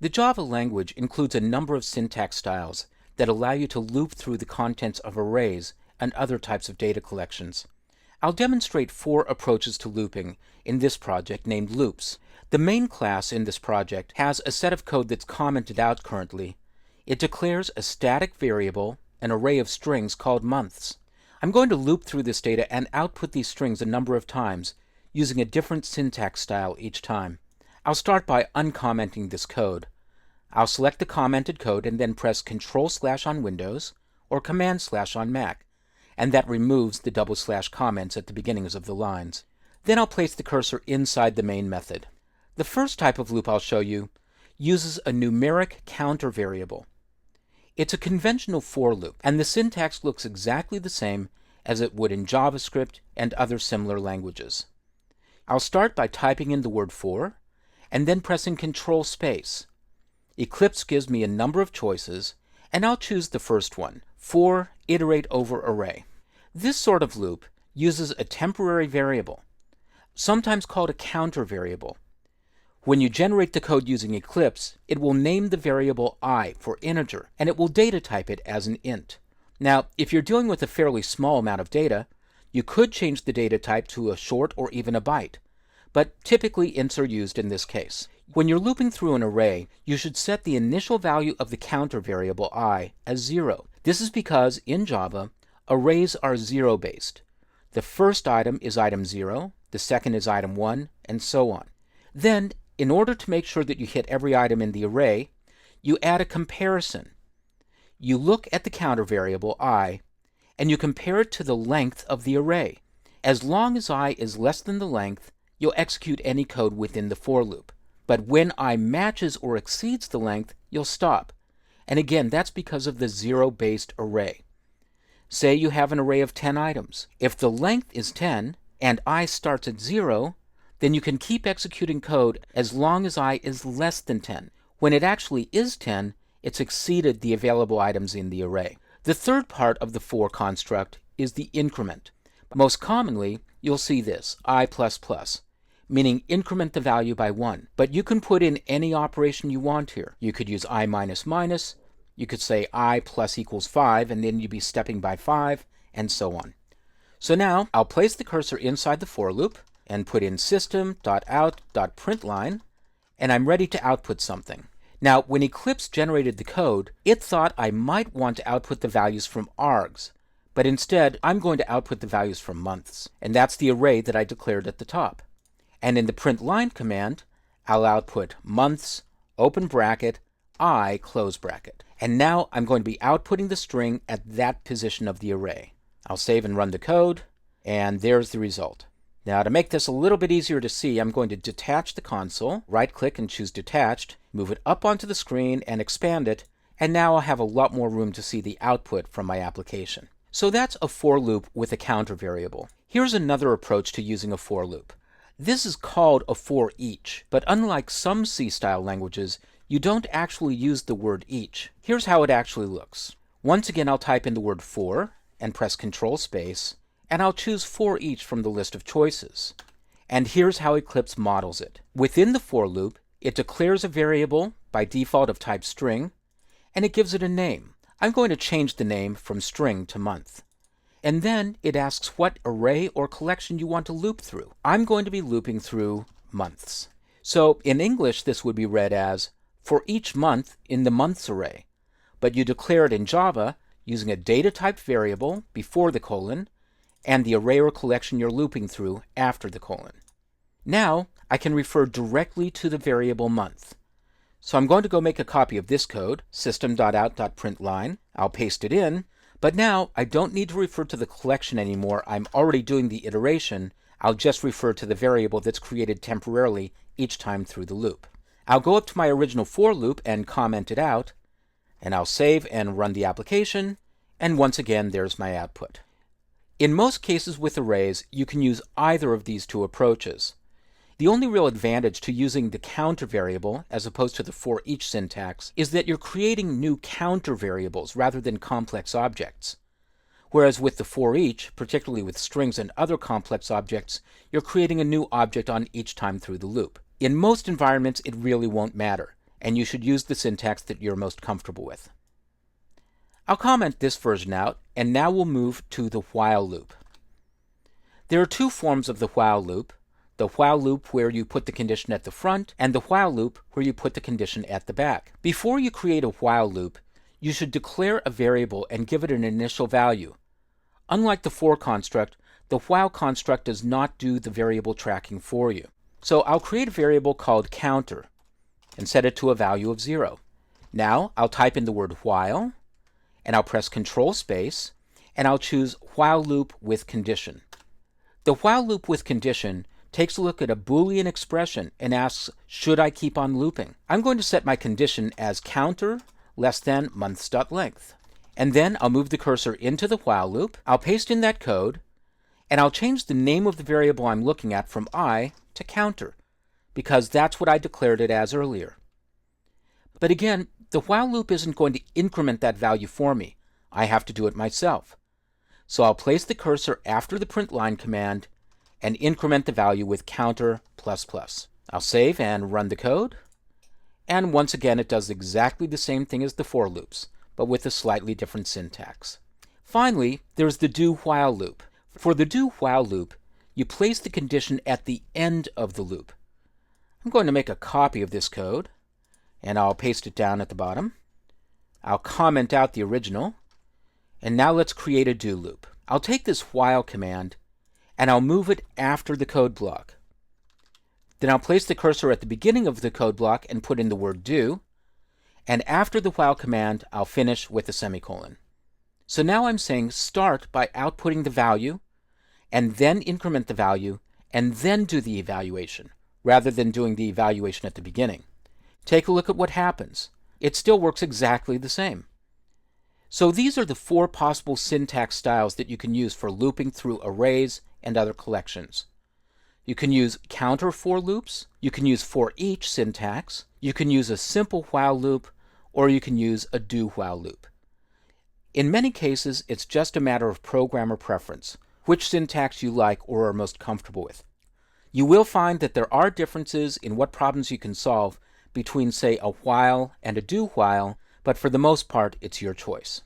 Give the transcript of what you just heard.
The Java language includes a number of syntax styles that allow you to loop through the contents of arrays and other types of data collections. I'll demonstrate 4 approaches to looping in this project named loops. The main class in this project has a set of code that's commented out currently. It declares a static variable, an array of strings called months. I'm going to loop through this data and output these strings a number of times, using a different syntax style each time. I'll start by uncommenting this code. I'll select the commented code and then press Ctrl/ on Windows or Command/ on Mac, and that removes the / comments at the beginnings of the lines. Then I'll place the cursor inside the main method. The first type of loop I'll show you uses a numeric counter variable. It's a conventional for loop, and the syntax looks exactly the same as it would in JavaScript and other similar languages. I'll start by typing in the word for, and then pressing Ctrl-. Eclipse gives me a number of choices, and I'll choose the first one, for iterate over array. This sort of loop uses a temporary variable, sometimes called a counter variable. When you generate the code using Eclipse, it will name the variable I for integer, and it will data type it as an int. Now, if you're dealing with a fairly small amount of data, you could change the data type to a short or even a byte, but typically ints are used in this case. When you're looping through an array, you should set the initial value of the counter variable I as 0. This is because, in Java, arrays are 0-based. The first item is item 0, the second is item 1, and so on. Then, in order to make sure that you hit every item in the array, you add a comparison. You look at the counter variable I, and you compare it to the length of the array. As long as I is less than the length, you'll execute any code within the for loop. But when I matches or exceeds the length, you'll stop. And again, that's because of the 0-based array. Say you have an array of 10 items. If the length is 10 and I starts at 0, then you can keep executing code as long as I is less than 10. When it actually is 10, it's exceeded the available items in the array. The third part of the for construct is the increment. Most commonly, you'll see this, I++, meaning increment the value by 1. But you can put in any operation you want here. You could use I minus minus, you could say I plus equals 5, and then you'd be stepping by 5, and so on. So now, I'll place the cursor inside the for loop, and put in system.out.println, and I'm ready to output something. Now, when Eclipse generated the code, it thought I might want to output the values from args, but instead I'm going to output the values from months, and that's the array that I declared at the top. And in the println command, I'll output months, open bracket, I, close bracket. And now I'm going to be outputting the string at that position of the array. I'll save and run the code, and there's the result. Now, to make this a little bit easier to see, I'm going to detach the console, right-click and choose Detached, move it up onto the screen and expand it, and now I'll have a lot more room to see the output from my application. So that's a for loop with a counter variable. Here's another approach to using a for loop. This is called a for each, but unlike some C-style languages, you don't actually use the word each. Here's how it actually looks. Once again, I'll type in the word for and press Ctrl-, and I'll choose for each from the list of choices. And here's how Eclipse models it. Within the for loop, it declares a variable, by default of type string, and it gives it a name. I'm going to change the name from string to month. And then it asks what array or collection you want to loop through. I'm going to be looping through months. So in English, this would be read as, for each month in the months array. But you declare it in Java using a data type variable before the colon, and the array or collection you're looping through after the colon. Now, I can refer directly to the variable month. So I'm going to go make a copy of this code, system.out.println. I'll paste it in, but now I don't need to refer to the collection anymore. I'm already doing the iteration. I'll just refer to the variable that's created temporarily each time through the loop. I'll go up to my original for loop and comment it out, and I'll save and run the application, and once again, there's my output. In most cases with arrays, you can use either of these two approaches. The only real advantage to using the counter variable as opposed to the for each syntax is that you're creating new counter variables rather than complex objects. Whereas with the for each, particularly with strings and other complex objects, you're creating a new object on each time through the loop. In most environments, it really won't matter. and you should use the syntax that you're most comfortable with. I'll comment this version out, and now we'll move to the while loop. There are two forms of the while loop: the while loop where you put the condition at the front, and the while loop where you put the condition at the back. Before you create a while loop, you should declare a variable and give it an initial value. Unlike the for construct, the while construct does not do the variable tracking for you. So I'll create a variable called counter and set it to a value of 0. Now I'll type in the word while, and I'll press Control space, and I'll choose while loop with condition. The while loop with condition takes a look at a Boolean expression and asks, should I keep on looping? I'm going to set my condition as counter less than months.length. And then I'll move the cursor into the while loop, I'll paste in that code, and I'll change the name of the variable I'm looking at from I to counter, because that's what I declared it as earlier. But again, the while loop isn't going to increment that value for me. I have to do it myself. So I'll place the cursor after the print line command and increment the value with counter ++. I'll save and run the code. And once again, it does exactly the same thing as the for loops, but with a slightly different syntax. Finally, there's the do while loop. For the do while loop, you place the condition at the end of the loop. I'm going to make a copy of this code, and I'll paste it down at the bottom. I'll comment out the original, and now let's create a do loop. I'll take this while command, and I'll move it after the code block. Then I'll place the cursor at the beginning of the code block and put in the word do, and after the while command, I'll finish with a semicolon. So now I'm saying start by outputting the value, and then increment the value, and then do the evaluation, rather than doing the evaluation at the beginning. Take a look at what happens. It still works exactly the same. So these are the 4 possible syntax styles that you can use for looping through arrays and other collections. You can use counter for loops, you can use for each syntax, you can use a simple while loop, or you can use a do while loop. In many cases, it's just a matter of programmer preference, which syntax you like or are most comfortable with. You will find that there are differences in what problems you can solve between, say, a while and a do while, but for the most part, it's your choice.